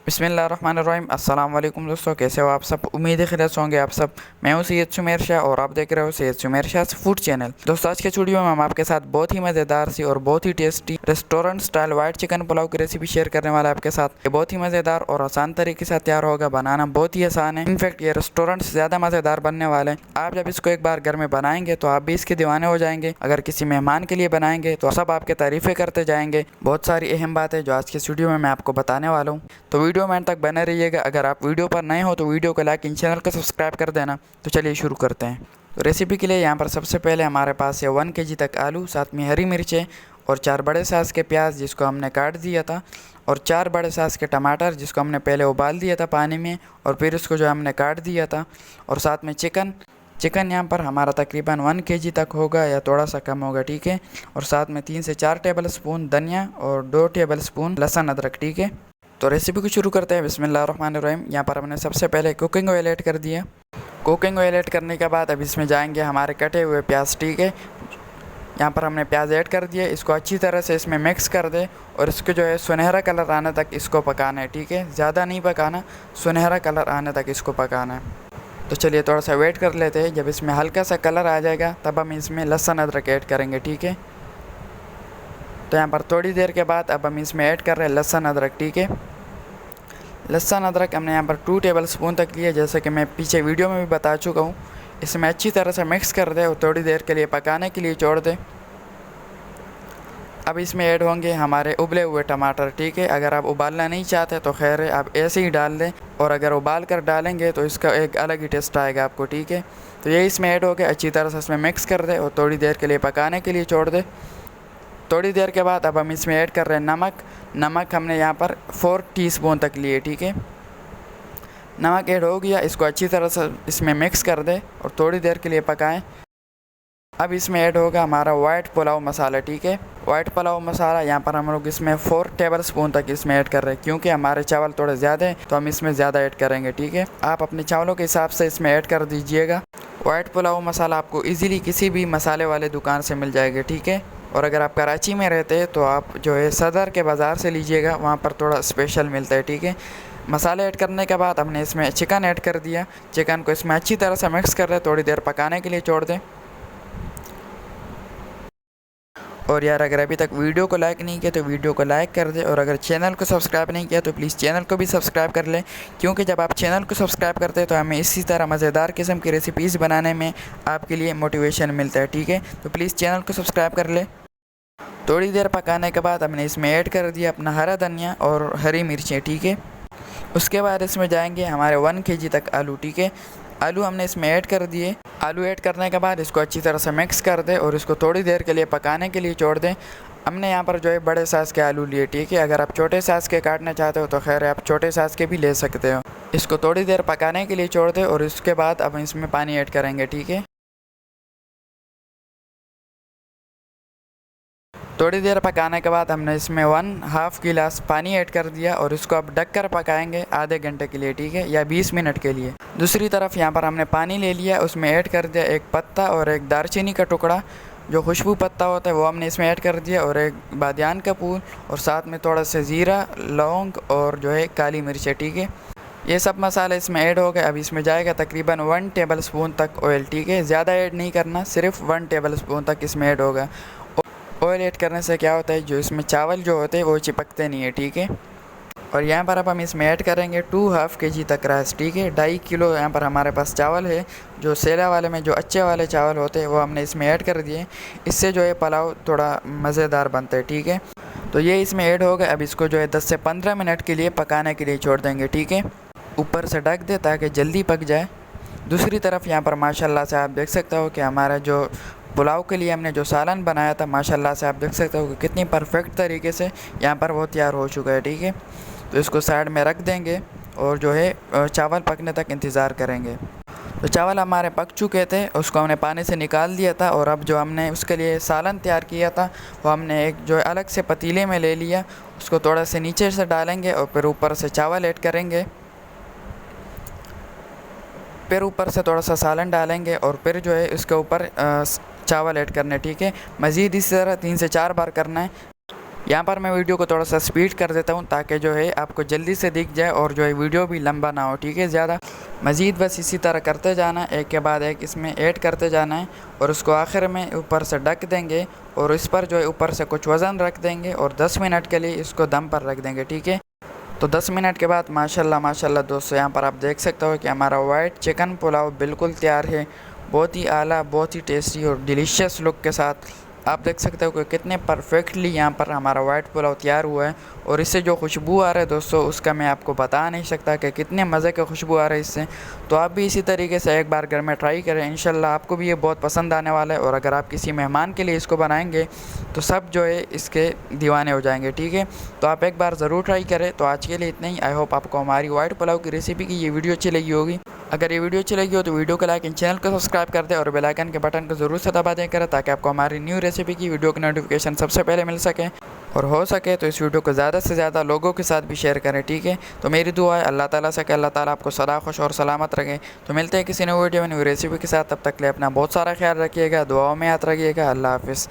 बिस्मिल्लाहिर्रहमानिर्रहीम। अस्सलाम वालेकुम दोस्तों, कैसे हो आप सब। उम्मीद है खैरियत से होंगे आप सब। मैं हूं सैयद सुमेर शाह और आप देख रहे हो सैयद सुमेर शाह फूड चैनल। दोस्तों, आज के वीडियो में हम आपके साथ बहुत ही मज़ेदार सी और बहुत ही tasty restaurant style white chicken pulao की रेसिपी शेयर करने वाला है आपके साथ। ये बहुत ही मज़ेदार और आसान तरीके से तैयार होगा, बनाना बहुत ही आसान है। इनफैक्ट ये रेस्टोरेंट से ज़्यादा मज़ेदार बनने वाले हैं। आप जब इसको एक बार घर में बनाएंगे तो आप भी इसके दीवाने हो जाएंगे। अगर किसी मेहमान के लिए बनाएंगे तो सब आपके तारीफ़ें करते जाएंगे। बहुत सारी अहम बातें जो आज के वीडियो में मैं आपको बताने वाला हूँ, तो वीडियो में अंत तक बने रहिएगा। अगर आप वीडियो पर नए हो तो वीडियो को लाइक, इन चैनल को सब्सक्राइब कर देना। तो चलिए शुरू करते हैं। तो रेसिपी के लिए यहाँ पर सबसे पहले हमारे पास है 1 kg तक आलू, साथ में हरी मिर्चें और 4 बड़े साइज़ के प्याज जिसको हमने काट दिया था, और 4 बड़े साइज़ के टमाटर जिसको हमने पहले उबाल दिया था पानी में और फिर इसको जो हमने काट दिया था, और साथ में चिकन यहाँ पर हमारा तकरीबन 1 kg तक होगा या थोड़ा सा कम होगा, ठीक है। और साथ में 3 से 4 टेबल स्पून धनिया और 2 टेबल स्पून लहसुन अदरक, ठीक है। तो रेसिपी को शुरू करते हैं। बिस्मिल्लाहिर्रहमानिर्रहीम। यहाँ पर हमने सबसे पहले कुकिंग ऑयल ऐड कर दिया। कुकिंग ऑयल ऐड करने के बाद अब इसमें जाएंगे हमारे कटे हुए प्याज, ठीक है। यहाँ पर हमने प्याज ऐड कर दिया। इसको अच्छी तरह से इसमें मिक्स कर दे और इसको जो है सुनहरा कलर आने तक इसको पकाना है, ठीक है। ज़्यादा नहीं पकाना, सुनहरा कलर आने तक इसको पकाना है। तो चलिए थोड़ा सा वेट कर लेते हैं। जब इसमें हल्का सा कलर आ जाएगा तब हम इसमें लहसुन अदरक ऐड करेंगे, ठीक है। तो यहाँ पर थोड़ी देर के बाद अब हम इसमें ऐड कर रहे हैं लहसुन अदरक, ठीक है। लहसुन अदरक हमने यहाँ पर 2 टेबल स्पून तक लिया, जैसे कि मैं पीछे वीडियो में भी बता चुका हूँ। इसमें अच्छी तरह से मिक्स कर दे और थोड़ी देर के लिए पकाने के लिए छोड़ दे। अब इसमें ऐड होंगे हमारे उबले हुए टमाटर, ठीक है। अगर आप उबालना नहीं चाहते तो खैर है, आप ऐसे ही डाल दें, और अगर उबाल कर डालेंगे तो इसका एक अलग ही टेस्ट आएगा आपको, ठीक है। तो ये इसमें ऐड हो गया। अच्छी तरह से इसमें मिक्स कर दे और थोड़ी देर के लिए पकाने के लिए छोड़ दे। थोड़ी देर के बाद अब हम इसमें ऐड कर रहे हैं नमक हमने यहाँ पर 4 टीस्पून तक लिए, ठीक है। नमक ऐड हो गया। इसको अच्छी तरह से इसमें मिक्स कर दे और थोड़ी देर के लिए पकाएं। अब इसमें ऐड होगा हमारा वाइट पुलाव मसाला, ठीक है। वाइट पुलाव मसाला यहाँ पर हम लोग इसमें 4 टेबल स्पून तक इसमें ऐड कर रहे हैं, क्योंकि हमारे चावल थोड़े ज़्यादा हैं तो हम इसमें ज़्यादा ऐड करेंगे, ठीक है। आप अपने चावलों के हिसाब से इसमें ऐड कर दीजिएगा। वाइट पुलाव मसाला आपको ईज़िली किसी भी मसाले वाले दुकान से मिल जाएगा, ठीक है। और अगर आप कराची में रहते हैं तो आप जो है सदर के बाज़ार से लीजिएगा, वहाँ पर थोड़ा स्पेशल मिलता है, ठीक है। मसाले ऐड करने के बाद हमने इसमें चिकन ऐड कर दिया। चिकन को इसमें अच्छी तरह से मिक्स कर दे, थोड़ी देर पकाने के लिए छोड़ दें। और यार, अगर अभी तक वीडियो को लाइक नहीं किया तो वीडियो को लाइक कर दे, और अगर चैनल को सब्सक्राइब नहीं किया तो प्लीज़ चैनल को भी सब्सक्राइब कर लें, क्योंकि जब आप चैनल को सब्सक्राइब करते हैं तो हमें इसी तरह मज़ेदार किस्म की रेसिपीज़ बनाने में आपके लिए मोटिवेशन मिलता है, ठीक है। तो प्लीज़ चैनल को सब्सक्राइब कर लें। थोड़ी देर पकाने के बाद हमने इसमें ऐड कर दिया अपना हरा धनिया और हरी मिर्चें, ठीक है। उसके बाद इसमें जाएंगे हमारे 1 kg तक आलू, ठीक है। आलू हमने इसमें ऐड कर दिए। आलू ऐड करने के बाद इसको अच्छी तरह से मिक्स कर दे और इसको थोड़ी देर के लिए पकाने के लिए छोड़ दें। हमने यहाँ पर जो है बड़े साइज़ के आलू लिए, ठीक है। अगर आप छोटे साइज़ के काटना चाहते हो तो खैर आप छोटे साइज़ के भी ले सकते हो। इसको थोड़ी देर पकाने के लिए छोड़ दें और इसके बाद अब इसमें पानी ऐड करेंगे, ठीक है। थोड़ी देर पकाने के बाद हमने इसमें 1/2 गिलास पानी ऐड कर दिया और इसको अब ढक कर पकाएंगे आधे घंटे के लिए, ठीक है, या 20 मिनट के लिए। दूसरी तरफ यहाँ पर हमने पानी ले लिया, उसमें ऐड कर दिया एक पत्ता और एक दालचीनी का टुकड़ा, जो खुशबू पत्ता होता है वो हमने इसमें ऐड कर दिया, और एक बादियान का फूल, और साथ में थोड़ा सा ज़ीरा, लौंग और जो है काली मिर्च, ठीक है। ये सब मसाले इसमें ऐड हो गए। अब इसमें जाएगा तकरीबन 1 टेबल स्पून तक ऑयल, ठीक है। ज़्यादा ऐड नहीं करना, सिर्फ 1 टेबल स्पून तक इसमें ऐड होगा। ऑयल ऐड करने से क्या होता है, जो इसमें चावल जो होते हैं वो चिपकते नहीं है, ठीक है। और यहाँ पर अब हम इसमें ऐड करेंगे 2/2 kg तक राइस, ठीक है। 2.5 किलो यहाँ पर हमारे पास चावल है। जो सेला वाले में जो अच्छे वाले चावल होते हैं वो हमने इसमें ऐड कर दिए। इससे जो है पुलाव थोड़ा मज़ेदार बनता है, ठीक है। तो ये इसमें ऐड हो गया। अब इसको जो है 10 से 15 मिनट के लिए पकाने के लिए छोड़ देंगे, ठीक है। ऊपर से ढक दे ताकि जल्दी पक जाए। दूसरी तरफ यहाँ पर माशाल्लाह से आप देख सकते हो कि हमारा जो पुलाव के लिए हमने जो सालन बनाया था, माशाल्लाह से आप देख सकते हो कि कितनी परफेक्ट तरीके से यहाँ पर वो तैयार हो चुका है, ठीक है। तो इसको साइड में रख देंगे और जो है चावल पकने तक इंतज़ार करेंगे। तो चावल हमारे पक चुके थे, उसको हमने पानी से निकाल दिया था, और अब जो हमने उसके लिए सालन तैयार किया था वो हमने एक जो अलग से पतीले में ले लिया। उसको थोड़ा से नीचे से डालेंगे और फिर ऊपर से चावल ऐड करेंगे, फिर ऊपर से थोड़ा सा सालन डालेंगे और फिर जो है इसके ऊपर चावल ऐड करने, ठीक है। मज़ीद इसी तरह 3 से 4 बार करना है। यहाँ पर मैं वीडियो को थोड़ा सा स्पीड कर देता हूँ ताकि जो है आपको जल्दी से दिख जाए और जो है वीडियो भी लंबा ना हो, ठीक है। ज़्यादा मज़ीद बस इसी तरह करते जाना है, एक के बाद एक इसमें ऐड करते जाना है और उसको आखिर में ऊपर से ढक देंगे और इस पर जो है ऊपर से कुछ वज़न रख देंगे और 10 मिनट के लिए इसको दम पर रख देंगे, ठीक है। तो 10 मिनट के बाद माशाल्लाह माशाल्लाह दोस्तों यहाँ पर आप देख सकते हो कि हमारा वाइट चिकन पुलाव बिल्कुल तैयार है। बहुत ही आला, बहुत ही टेस्टी और डिलीशियस लुक के साथ आप देख सकते हो कि कितने परफेक्टली यहाँ पर हमारा वाइट पुलाव तैयार हुआ है। और इससे जो खुशबू आ रहा है दोस्तों उसका मैं आपको बता नहीं सकता कि कितने मज़े का खुशबू आ रहा है इससे। तो आप भी इसी तरीके से एक बार घर में ट्राई करें, इंशाल्लाह आपको भी ये बहुत पसंद आने वाला है। और अगर आप किसी मेहमान के लिए इसको बनाएंगे तो सब जो है इसके दीवाने हो जाएंगे, ठीक है। तो आप एक बार ज़रूर ट्राई करें। तो आज के लिए इतना ही। आई होप आपको हमारी वाइट पुलाव की रेसिपी की ये वीडियो अच्छी लगी होगी। अगर ये वीडियो अच्छी लगी हो तो वीडियो को लाइक, चैनल को सब्सक्राइब कर दें और बेल आइकन के बटन को ज़रूर से दबा दें करें ताकि आपको हमारी न्यू रेसिपी की वीडियो की नोटिफिकेशन सबसे पहले मिल सके। और हो सके तो इस वीडियो को ज़्यादा से ज़्यादा लोगों के साथ भी शेयर करें, ठीक है। तो मेरी दुआ है अल्लाह ताला से कि अल्लाह ताला आपको सदा खुश और सलामत रखे। तो मिलते हैं किसी नई वीडियो में, न्यू रेसिपी के साथ। तब तक के लिए अपना बहुत सारा ख्याल रखिएगा, दुआओं में याद रखिएगा। अल्लाह हाफ़िज़।